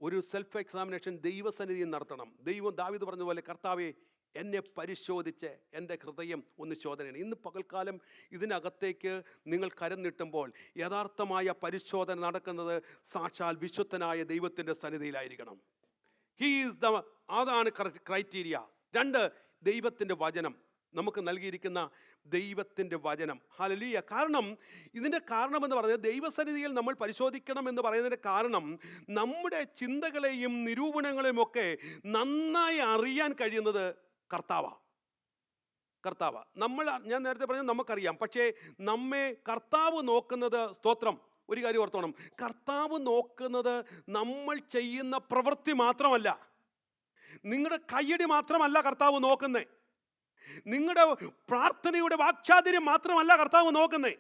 ഒരു സെൽഫ് എക്സാമിനേഷൻ ദൈവസന്നിധിയിൽ നടത്തണം. ദാവീദ് പറഞ്ഞ പോലെ, കർത്താവെ എന്നെ പരിശോധിച്ച് എൻ്റെ ഹൃദയം ഒന്ന് ശോധനയാണ്. ഇന്ന് പകൽക്കാലം ഇതിനകത്തേക്ക് നിങ്ങൾ കരം നീട്ടുമ്പോൾ യഥാർത്ഥമായ പരിശോധന നടക്കുന്നത് സാക്ഷാൽ വിശുദ്ധനായ ദൈവത്തിൻ്റെ സന്നിധിയിലായിരിക്കണം. അതാണ് ക്രൈറ്റീരിയ. 2, ദൈവത്തിൻ്റെ വചനം, നമുക്ക് നൽകിയിരിക്കുന്ന ദൈവത്തിൻ്റെ വചനം. ഹല്ലേലൂയ. കാരണം ഇതിൻ്റെ കാരണമെന്ന് പറയുന്നത്, ദൈവസന്നിധിയിൽ നമ്മൾ പരിശോധിക്കണം എന്ന് പറയുന്നതിൻ്റെ കാരണം നമ്മുടെ ചിന്തകളെയും നിരൂപണങ്ങളെയും ഒക്കെ നന്നായി അറിയാൻ കഴിയുന്നത് കർത്താവാണ്. ഞാൻ നേരത്തെ പറഞ്ഞത് നമുക്കറിയാം, പക്ഷേ നമ്മെ കർത്താവ് നോക്കുന്നത്, സ്തോത്രം, ഒരു കാര്യം ഓർത്തോണം, കർത്താവ് നോക്കുന്നത് നമ്മൾ ചെയ്യുന്ന പ്രവൃത്തി മാത്രമല്ല, നിങ്ങളുടെ കയ്യടി മാത്രമല്ല കർത്താവ് നോക്കുന്നേ, നിങ്ങളുടെ പ്രാർത്ഥനയുടെ വാക്ചാതുര്യം മാത്രമല്ല കർത്താവ് നോക്കുന്നേ.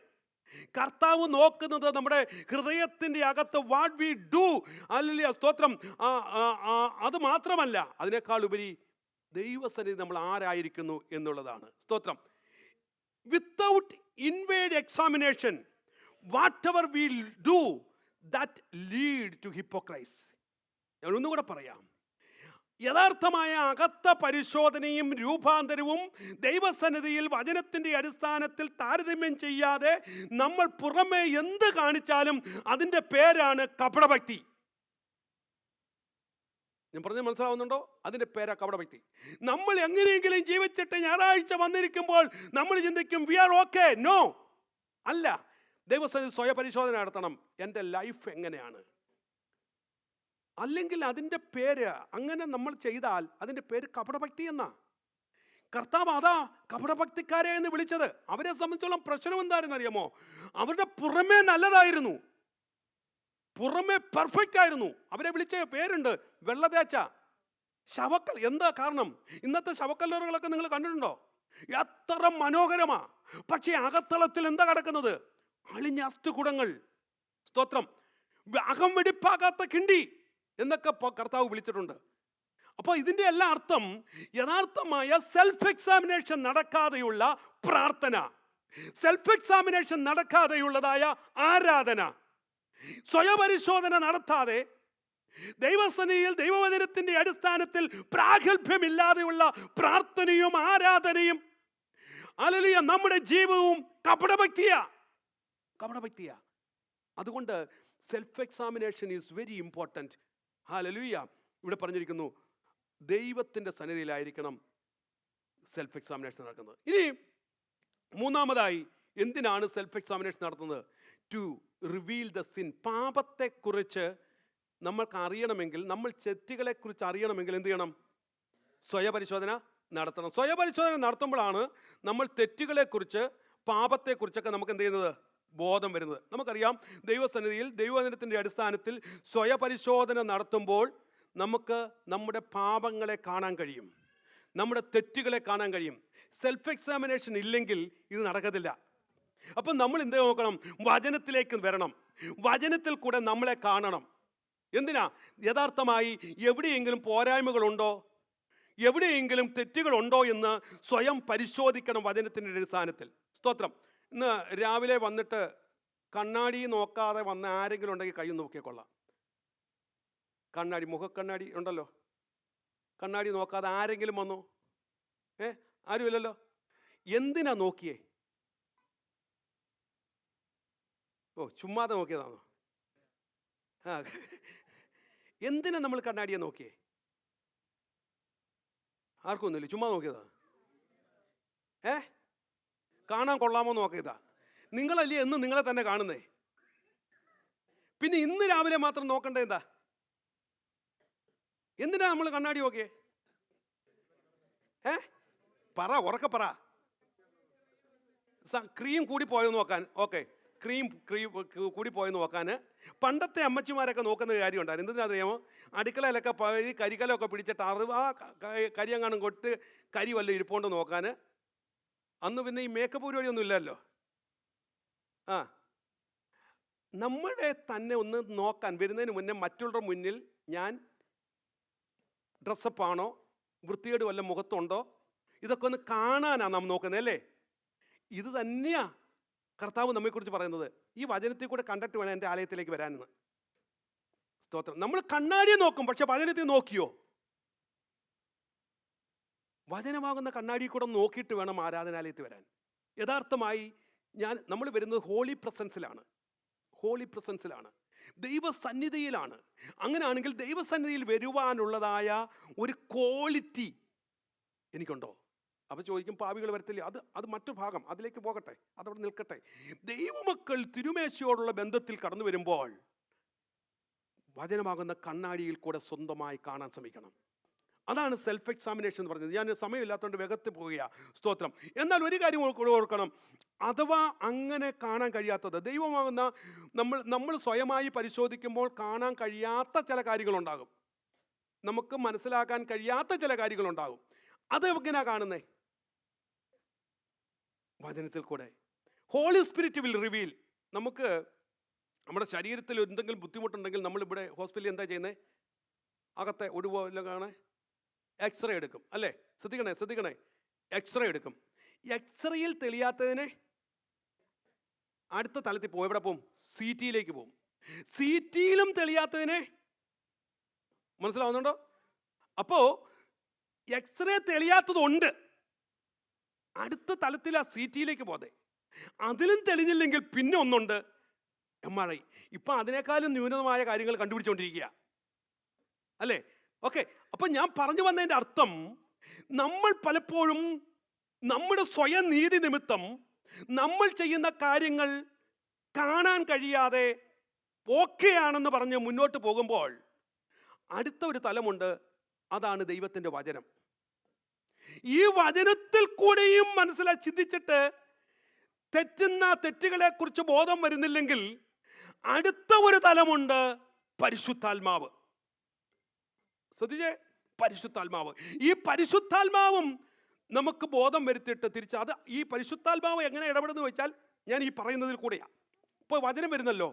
കർത്താവ് നോക്കുന്നത് നമ്മുടെ ഹൃദയത്തിൻ്റെ അകത്ത് വാട്ട് വി ഡു. അല്ലല്ലേ, സ്തോത്രം. അത് മാത്രമല്ല, അതിനേക്കാൾ ഉപരി ദൈവസന്നിധി നമ്മൾ ആരായിരിക്കുന്നു എന്നുള്ളതാണ്. സ്തോത്രം. Without inward examination whatever we do that lead to hypocrisy. ഞാൻ ഒന്നുകൂടെ പറയാം. യഥാർത്ഥമായ അകത്ത പരിശോധനയും രൂപാന്തരവും ദൈവസന്നിധിയിൽ വചനത്തിൻ്റെ അടിസ്ഥാനത്തിൽ താരതമ്യം ചെയ്യാതെ നമ്മൾ പുറമെ എന്ത് കാണിച്ചാലും അതിൻ്റെ പേരാണ് കപടഭക്തി. ഞാൻ പറഞ്ഞത് മനസ്സിലാവുന്നുണ്ടോ? അതിൻ്റെ പേരാ കപടഭക്തി. നമ്മൾ എങ്ങനെയെങ്കിലും ജീവിച്ചിട്ട് ഞായറാഴ്ച വന്നിരിക്കുമ്പോൾ നമ്മൾ ചിന്തിക്കും വി ആർ ഓക്കെ. നോ, അല്ല. ദൈവസന്നിധി സ്വയപരിശോധന നടത്തണം. എൻ്റെ ലൈഫ് എങ്ങനെയാണ്? അല്ലെങ്കിൽ അതിൻ്റെ പേര്, അങ്ങനെ നമ്മൾ ചെയ്താൽ അതിൻ്റെ പേര് കപടഭക്തി എന്നാ. കർത്താവ് അതാ കപടഭക്തിക്കാരെ എന്ന് വിളിച്ചത്. അവരെ സംബന്ധിച്ചോളം പ്രശ്നം എന്തായിരുന്നു അറിയാമോ? അവരുടെ പുറമേ നല്ലതായിരുന്നു, പുറമേ പെർഫെക്റ്റ് ആയിരുന്നു. അവരെ വിളിച്ച പേരുണ്ട് വെള്ളതേച്ച, ശവക്കൽ. എന്താ കാരണം? ഇന്നത്തെ ശവക്കല്ലറുകളൊക്കെ നിങ്ങൾ കണ്ടിട്ടുണ്ടോ? എത്ര മനോഹരമാ. പക്ഷേ അകത്തളത്തിൽ എന്താ കിടക്കുന്നത്? അളിഞ്ഞ അസ്ഥികുടങ്ങൾ. സ്തോത്രം. അകം വെടിപ്പാകാത്ത കിണ്ടി എന്നൊക്കെ കർത്താവ് വിളിച്ചിട്ടുണ്ട്. അപ്പോൾ ഇതിൻ്റെ എല്ലാ അർത്ഥം യഥാർത്ഥമായ സെൽഫ് എക്സാമിനേഷൻ നടക്കാതെയുള്ള പ്രാർത്ഥന, സെൽഫ് എക്സാമിനേഷൻ നടക്കാതെയുള്ളതായ ആരാധന, സ്വയപരിശോധന നടത്താതെ ദൈവസന്നിധിയിൽ ദൈവവചനത്തിൻ്റെ അടിസ്ഥാനത്തിൽ പ്രാഗൽഭ്യമില്ലാതെയുള്ള പ്രാർത്ഥനയും ആരാധനയും, ഹല്ലേലൂയ, നമ്മുടെ ജീവിതവും കപടഭക്തിയാ. അതുകൊണ്ട് self examination is very important. Hallelujah. ഇവിടെ പറഞ്ഞിരിക്കുന്നു ദൈവത്തിൻ്റെ സന്നിധിയിലായിരിക്കണം സെൽഫ് എക്സാമിനേഷൻ നടക്കുന്നത്. ഇനി മൂന്നാമതായി എന്തിനാണ് സെൽഫ് എക്സാമിനേഷൻ നടത്തുന്നത്? To reveal the sin. പാപത്തെക്കുറിച്ച് നമ്മൾക്ക് അറിയണമെങ്കിൽ, നമ്മൾ തെറ്റുകളെക്കുറിച്ച് അറിയണമെങ്കിൽ എന്ത് ചെയ്യണം? സ്വയപരിശോധന നടത്തണം. സ്വയപരിശോധന നടത്തുമ്പോഴാണ് നമ്മൾ തെറ്റുകളെക്കുറിച്ച്, പാപത്തെക്കുറിച്ചൊക്കെ നമുക്ക് എന്ത് ചെയ്യുന്നത്? ബോധം വരുന്നത്. നമുക്കറിയാം, ദൈവസന്നിധിയിൽ ദൈവവചനത്തിൻ്റെ അടിസ്ഥാനത്തിൽ സ്വയപരിശോധന നടത്തുമ്പോൾ നമുക്ക് നമ്മുടെ പാപങ്ങളെ കാണാൻ കഴിയും, നമ്മുടെ തെറ്റുകളെ കാണാൻ കഴിയും. സെൽഫ് എക്സാമിനേഷൻ ഇല്ലെങ്കിൽ ഇത് നടക്കത്തില്ല. അപ്പം നമ്മൾ എന്ത് നോക്കണം? വചനത്തിലേക്ക് വരണം. വചനത്തിൽ കൂടെ നമ്മളെ കാണണം. എന്തിനാ? യഥാർത്ഥമായി എവിടെയെങ്കിലും പോരായ്മകളുണ്ടോ, എവിടെയെങ്കിലും തെറ്റുകളുണ്ടോ എന്ന് സ്വയം പരിശോധിക്കണം വചനത്തിൻ്റെ അടിസ്ഥാനത്തിൽ. സ്തോത്രം. ഇന്ന് രാവിലെ വന്നിട്ട് കണ്ണാടി നോക്കാതെ വന്ന ആരെങ്കിലും ഉണ്ടെങ്കിൽ കൈ നോക്കിയാൽ കൊള്ളാം. കണ്ണാടി, മുഖക്കണ്ണാടി ഉണ്ടല്ലോ, കണ്ണാടി നോക്കാതെ ആരെങ്കിലും വന്നോ? ആരുമില്ലല്ലോ. എന്തിനാ നോക്കിയേ? ചുമ്മാതെ നോക്കിയതാണോ? എന്തിനാ നമ്മൾ കണ്ണാടിയെ നോക്കിയേ? ആർക്കും ഒന്നുമില്ല, ചുമ്മാ നോക്കിയതാ. കാണാൻ കൊള്ളാമോ നോക്കിയതാ. നിങ്ങളല്ലേ എന്നും നിങ്ങളെ തന്നെ കാണുന്നേ. പിന്നെ ഇന്ന് രാവിലെ മാത്രം നോക്കണ്ടേ? എന്താ, എന്തിനാ നമ്മൾ കണ്ണാടി നോക്കിയേ? പറ, ഉറക്കെ പറ. ക്രീം കൂടി പോയോ നോക്കാൻ. ഓക്കെ, ക്രീം കൂടി പോയെന്ന് നോക്കാൻ പണ്ടത്തെ അമ്മച്ചിമാരൊക്കെ നോക്കുന്ന കാര്യം ഉണ്ടായിരുന്നു. എന്തിനറിയാമോ? അടുക്കളയിലൊക്കെ ഈ കരിക്കലൊക്കെ പിടിച്ചിട്ട് കരി അങ്ങാനും കൊട്ട് കരി വല്ല ഇരിപ്പോണ്ട് നോക്കാൻ. അന്ന് പിന്നെ ഈ മേക്കപ്പ് പരിപാടിയൊന്നും ഇല്ലല്ലോ. നമ്മുടെ തന്നെ ഒന്ന് നോക്കാൻ വരുന്നതിന് മുന്നേ മറ്റുള്ളവരുടെ മുന്നിൽ ഞാൻ ഡ്രസ്സപ്പാണോ, വൃത്തികേട് വല്ല മുഖത്തുണ്ടോ, ഇതൊക്കെ ഒന്ന് കാണാനാണ് നാം നോക്കുന്നത് അല്ലേ? ഇത് തന്നെയാ കർത്താവ് നമ്മെക്കുറിച്ച് പറയുന്നത്. ഈ വചനത്തിൽ കൂടെ കണ്ടിട്ട് വേണം എൻ്റെ ആലയത്തിലേക്ക് വരാനെന്ന്. സ്തോത്രം. നമ്മൾ കണ്ണാടിയെ നോക്കും, പക്ഷെ വചനത്തിൽ നോക്കിയോ? വചനമാകുന്ന കണ്ണാടിയിൽ കൂടെ നോക്കിയിട്ട് വേണം ആരാധനാലയത്തിൽ വരാൻ. യഥാർത്ഥമായി നമ്മൾ വരുന്നത് ഹോളി പ്രസൻസിലാണ്. ഹോളി പ്രസൻസിലാണ്, ദൈവസന്നിധിയിലാണ്. അങ്ങനെയാണെങ്കിൽ ദൈവസന്നിധിയിൽ വരുവാനുള്ളതായ ഒരു ക്വാളിറ്റി എനിക്കുണ്ടോ? അപ്പോൾ ചോദിക്കും, പാപികൾ വരത്തില്ല. അത് മറ്റൊരു ഭാഗം, അതിലേക്ക് പോകട്ടെ, അതവിടെ നിൽക്കട്ടെ. ദൈവമക്കൾ തിരുമേശയോടുള്ള ബന്ധത്തിൽ കടന്നു വരുമ്പോൾ വചനമാകുന്ന കണ്ണാടിയിൽ കൂടെ സ്വന്തമായി കാണാൻ ശ്രമിക്കണം. അതാണ് സെൽഫ് എക്സാമിനേഷൻ എന്ന് പറഞ്ഞത്. ഞാൻ സമയമില്ലാത്തതുകൊണ്ട് വേഗത്തിൽ പോവുകയാണ്. സ്തോത്രം. എന്നാൽ ഒരു കാര്യം കൂടെ ഓർക്കണം. അഥവാ അങ്ങനെ കാണാൻ കഴിയാത്തത്, ദൈവമാകുന്ന നമ്മൾ സ്വയമായി പരിശോധിക്കുമ്പോൾ കാണാൻ കഴിയാത്ത ചില കാര്യങ്ങളുണ്ടാകും. നമുക്ക് മനസ്സിലാക്കാൻ കഴിയാത്ത ചില കാര്യങ്ങളുണ്ടാകും. അത് എങ്ങനെയാ കാണുന്നേ? വചനത്തിൽ കൂടെ. Holy Spirit will reveal. നമുക്ക് നമ്മുടെ ശരീരത്തിൽ എന്തെങ്കിലും ബുദ്ധിമുട്ടുണ്ടെങ്കിൽ നമ്മളിവിടെ ഹോസ്പിറ്റലിൽ എന്താ ചെയ്യുന്നത്? അകത്തെ ഒടുവല്ല കാണേ എക്സ്റേ എടുക്കും അല്ലേ? ശ്രദ്ധിക്കണേ, എക്സ്റേ എടുക്കും. എക്സ്റേയിൽ തെളിയാത്തതിനെ അടുത്ത തലത്തിൽ പോകും. എവിടെ പോകും? CT പോകും. CTയിലും തെളിയാത്തതിനെ മനസ്സിലാവുന്നുണ്ടോ? അപ്പോ എക്സ്റേ തെളിയാത്തതുണ്ട്, അടുത്ത തലത്തിൽ ആ CTയിലേക്ക് പോതെ. അതിലും തെളിഞ്ഞില്ലെങ്കിൽ പിന്നെ ഒന്നുണ്ട്, MRI. ഇപ്പൊ അതിനേക്കാളും ന്യൂനതമായ കാര്യങ്ങൾ കണ്ടുപിടിച്ചുകൊണ്ടിരിക്കുക അല്ലേ? ഓക്കെ. അപ്പൊ ഞാൻ പറഞ്ഞു വന്നതിന്റെ അർത്ഥം, നമ്മൾ പലപ്പോഴും നമ്മുടെ സ്വയം നീതി നിമിത്തം നമ്മൾ ചെയ്യുന്ന കാര്യങ്ങൾ കാണാൻ കഴിയാതെ ഓക്കെ ആണെന്ന് പറഞ്ഞ് മുന്നോട്ട് പോകുമ്പോൾ അടുത്ത ഒരു തലമുണ്ട്. അതാണ് ദൈവത്തിന്റെ വചനം. ഈ വചനത്തിൽ കൂടെയും ചിന്തിച്ചിട്ട് തെറ്റുകളെ കുറിച്ച് ബോധം വരുന്നില്ലെങ്കിൽ അടുത്ത ഒരു തലമുണ്ട്, പരിശുദ്ധാത്മാവ്. ശ്രദ്ധിച്ചേ, പരിശുദ്ധാത്മാവ്. ഈ പരിശുദ്ധാത്മാവും നമുക്ക് ബോധം വരുത്തിയിട്ട് തിരിച്ച് ഈ പരിശുദ്ധാത്മാവ് എങ്ങനെ ഇടപെടുന്നു വെച്ചാൽ ഞാൻ ഈ പറയുന്നതിൽ കൂടെയാണ്. ഇപ്പോൾ വചനം വരുന്നല്ലോ.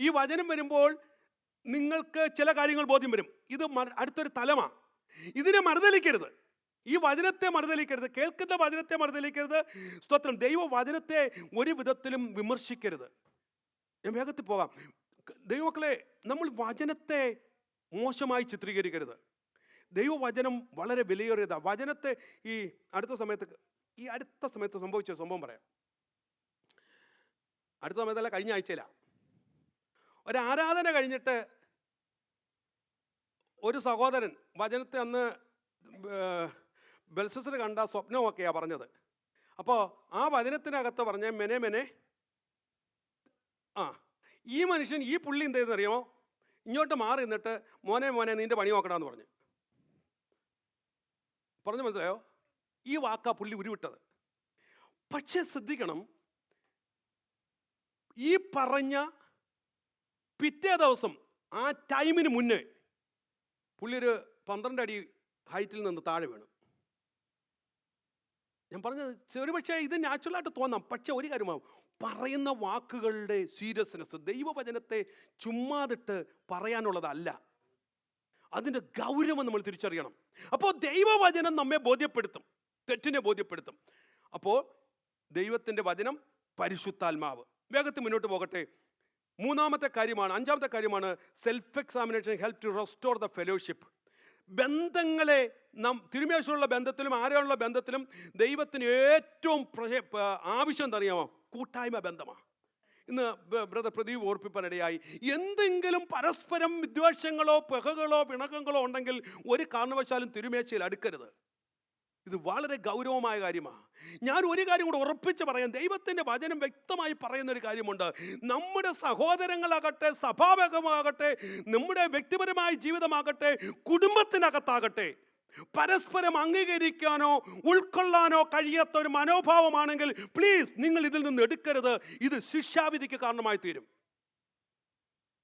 ഈ വചനം വരുമ്പോൾ നിങ്ങൾക്ക് ചില കാര്യങ്ങൾ ബോധ്യം വരും. ഇത് അടുത്തൊരു തലമാണ്. ഇതിനെ മറുതലിക്കരുത്. ഈ വചനത്തെ മറുതലിക്കരുത്. കേൾക്കുന്ന വചനത്തെ മറുതലിക്കരുത്. സ്തോത്രം. ദൈവ വചനത്തെ ഒരു വിധത്തിലും വിമർശിക്കരുത്. ഞാൻ വേഗത്തിൽ പോകാം. ദൈവമക്കളെ, നമ്മൾ വചനത്തെ മോശമായി ചിത്രീകരിക്കരുത്. ദൈവവചനം വളരെ വിലയേറിയതാണ്. വചനത്തെ ഈ അടുത്ത സമയത്ത് സംഭവിച്ച സംഭവം പറയാം. അടുത്ത സമയത്തല്ല, കഴിഞ്ഞ ആഴ്ചയിലാണ്. ഒരു ആരാധന കഴിഞ്ഞിട്ട് ഒരു സഹോദരൻ വചനത്തെ അന്ന് ബെൽസസർ കണ്ട സ്വപ്നമൊക്കെയാണ് പറഞ്ഞത്. അപ്പോൾ ആ വചനത്തിനകത്ത് പറഞ്ഞ മെനെ ഈ മനുഷ്യൻ, ഈ പുള്ളി എന്ത് ചെയ്തെന്നറിയാമോ? ഇങ്ങോട്ട് മാറി നിന്നിട്ട് മോനെ നിന്റെ പണി നോക്കണമെന്ന് പറഞ്ഞു. മനസ്സിലായോ? ഈ വാക്കാ പുള്ളി ഉരുവിട്ടത്. പക്ഷെ ശ്രദ്ധിക്കണം, ഈ പറഞ്ഞ പിറ്റേ ദിവസം ആ ടൈമിന് മുന്നേ പുള്ളി ഒരു 12 അടി ഹൈറ്റിൽ നിന്ന് താഴെ വീണു. ഞാൻ പറഞ്ഞത് ഒരുപക്ഷെ ഇത് നാച്ചുറലായിട്ട് തോന്നാം. പക്ഷെ ഒരു കാര്യമാവും, പറയുന്ന വാക്കുകളുടെ സീരിയസ്നെസ്, ദൈവവചനത്തെ ചുമ്മാതിട്ട് പറയാനുള്ളതല്ല, അതിൻ്റെ ഗൗരവം നമ്മൾ തിരിച്ചറിയണം. അപ്പോൾ ദൈവവചനം നമ്മെ ബോധ്യപ്പെടുത്തും, തെറ്റിനെ ബോധ്യപ്പെടുത്തും. അപ്പോൾ ദൈവത്തിൻ്റെ വചനം, പരിശുദ്ധാത്മാവ്. വേഗത്തിൽ മുന്നോട്ട് പോകട്ടെ. അഞ്ചാമത്തെ കാര്യമാണ് self examination help to restore the fellowship. ബന്ധങ്ങളെ തിരുമേശയുള്ള ബന്ധത്തിലും ആരോടുള്ള ബന്ധത്തിലും ദൈവത്തിന് ഏറ്റവും ആവശ്യം എന്തറിയാമോ? കൂട്ടായ്മ ബന്ധമാണ്. ഇന്ന് ബ്രദർ പ്രദീപ് ഓർപ്പിപ്പാനിടയായി, എന്തെങ്കിലും പരസ്പരം വിദ്വേഷങ്ങളോ പകകളോ പിണക്കങ്ങളോ ഉണ്ടെങ്കിൽ ഒരു കാരണവശാലും തിരുമേശയിൽ അടുക്കരുത്. ഇത് വളരെ ഗൗരവമായ കാര്യമാണ്. ഞാൻ ഒരു കാര്യം കൂടെ ഉറപ്പിച്ച് പറയാം. ദൈവത്തിൻ്റെ വചനം വ്യക്തമായി പറയുന്ന ഒരു കാര്യമുണ്ട്. നമ്മുടെ സഹോദരങ്ങളാകട്ടെ, സഭാഭാഗമാകട്ടെ, നമ്മുടെ വ്യക്തിപരമായ ജീവിതമാകട്ടെ, കുടുംബത്തിനകത്താകട്ടെ, പരസ്പരം അംഗീകരിക്കാനോ ഉൾക്കൊള്ളാനോ കഴിയാത്ത ഒരു മനോഭാവമാണെങ്കിൽ പ്ലീസ് നിങ്ങൾ ഇതിൽ നിന്ന് എടുക്കരുത്. ഇത് ശിക്ഷാവിധിക്ക് കാരണമായി തീരും.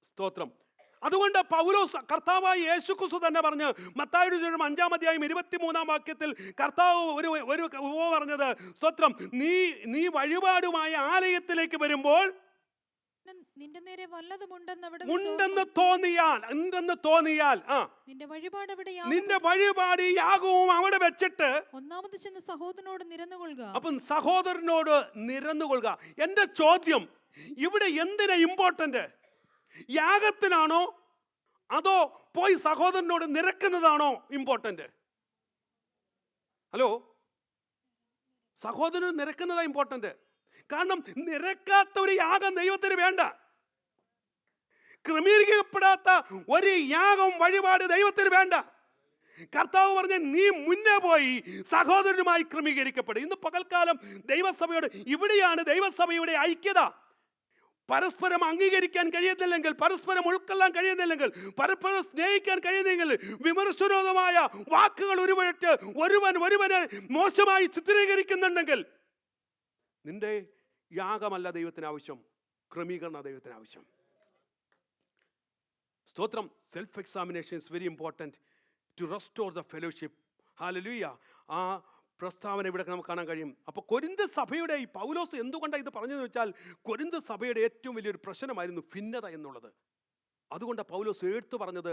സ്തോത്രം. അതുകൊണ്ട് പൗലോസ്, കർത്താവായ യേശുക്രിസ്തു തന്നെ പറഞ്ഞ് മത്തായിയുടെ സുവിശേഷം 5-ാം അധ്യായം 23-ാം വാക്യത്തിൽ കർത്താവ് ഒരു ഉപമ പറഞ്ഞത്, സ്തോത്രം, നീ വഴിപാടുമായ ആലയത്തിലേക്ക് വരുമ്പോൾ നിന്റെ നേരെ വല്ലതുമുണ്ടെന്ന് അവിടെ ഉണ്ടെന്ന് തോന്നിയാൽ നിന്റെ വഴിപാട് യാഗവും അവിടെ വെച്ചിട്ട് ഒന്നാമത് ചെന്ന് സഹോദരനോട് നിരന്നുകൊള്ളുക. അപ്പം സഹോദരനോട് നിരന്നുകൊള്ളുക. എന്റെ ചോദ്യം, ഇവിടെ എന്തിനാ ഇമ്പോർട്ടന്റ്? യാഗത്തിനാണോ അതോ പോയി സഹോദരനോട് നിരക്കുന്നതാണോ ഇമ്പോർട്ടന്റ്? ഹലോ, സഹോദരനോട് നിരക്കുന്നതാ ഇമ്പോർട്ടന്റ്. കാരണം നിരക്കാത്ത ഒരു യാഗം ദൈവത്തിന് വേണ്ട. ക്രമീകരിക്കപ്പെടാത്ത ഒരു യാഗം വഴിപാട് ദൈവത്തിന് വേണ്ട. കർത്താവ് പറഞ്ഞ നീ മുന്നേ പോയി സഹോദരനുമായി ക്രമീകരിക്കപ്പെടും. ഇന്ന് പകൽക്കാലം ദൈവസഭയോട്, ഇവിടെയാണ് ദൈവസഭയുടെ ഐക്യത. പരസ്പരം അംഗീകരിക്കാൻ കഴിയുന്നില്ലെങ്കിൽ, പരസ്പരം ഉൾക്കൊള്ളാൻ കഴിയുന്നില്ലെങ്കിൽ, പരസ്പരം സ്നേഹിക്കാൻ കഴിയുന്നില്ലെങ്കിൽ, വിമർശനോദമായ വാക്കുകൾ ഉരുവിട്ട് ഒരുവനെ മോശമായി ചിത്രീകരിക്കുന്നുണ്ടെങ്കിൽ, നിന്റെ യാഗമല്ല ദൈവത്തിന് ആവശ്യം, ക്രമീകരണ ദൈവത്തിന് ആവശ്യം. സ്തോത്രം. Self examination is very important to restore the fellowship. Hallelujah. ആ പ്രസ്താവന ഇവിടെ നമുക്ക് കാണാൻ കഴിയും. അപ്പോൾ കൊരിന്ത് സഭയുടെ, ഈ പൗലോസ് എന്തുകൊണ്ടാണ് ഇത് പറഞ്ഞതെന്ന് വെച്ചാൽ, കൊരിന്ത് സഭയുടെ ഏറ്റവും വലിയൊരു പ്രശ്നമായിരുന്നു ഭിന്നത എന്നുള്ളത്. അതുകൊണ്ടാണ് പൗലോസ് എടുത്തു പറഞ്ഞത്,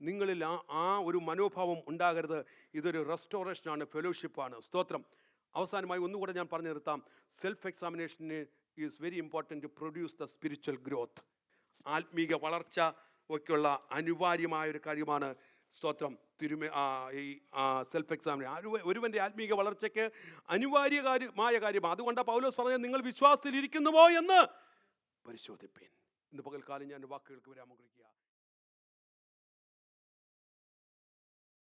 നിങ്ങളിൽ ആ ഒരു മനോഭാവം ഉണ്ടാകരുത്. ഇതൊരു റെസ്റ്റോറേഷനാണ്, ഫെലോഷിപ്പാണ്. സ്തോത്രം. അവസാനമായി ഒന്നുകൂടെ ഞാൻ പറഞ്ഞു നിർത്താം. Self examination is very important to produce the spiritual growth. ആത്മീക വളർച്ച ഒക്കെയുള്ള അനിവാര്യമായൊരു കാര്യമാണ്. സ്തോത്രം. ഈ സെൽഫ് എക്സാമിനേഷൻ ഒരുവൻ്റെ ആത്മീക വളർച്ചയ്ക്ക് അനിവാര്യമായ കാര്യമാണ്. അതുകൊണ്ടാണ് പൗലോസ് പറഞ്ഞത്, നിങ്ങൾ വിശ്വാസത്തിൽ ഇരിക്കുന്നുവോ എന്ന് പരിശോധിപ്പീൻ. ഇന്ന് പകൽക്കാലം ഞാൻ വാക്കുകൾക്ക് വിരാമം കുറിക്കുക.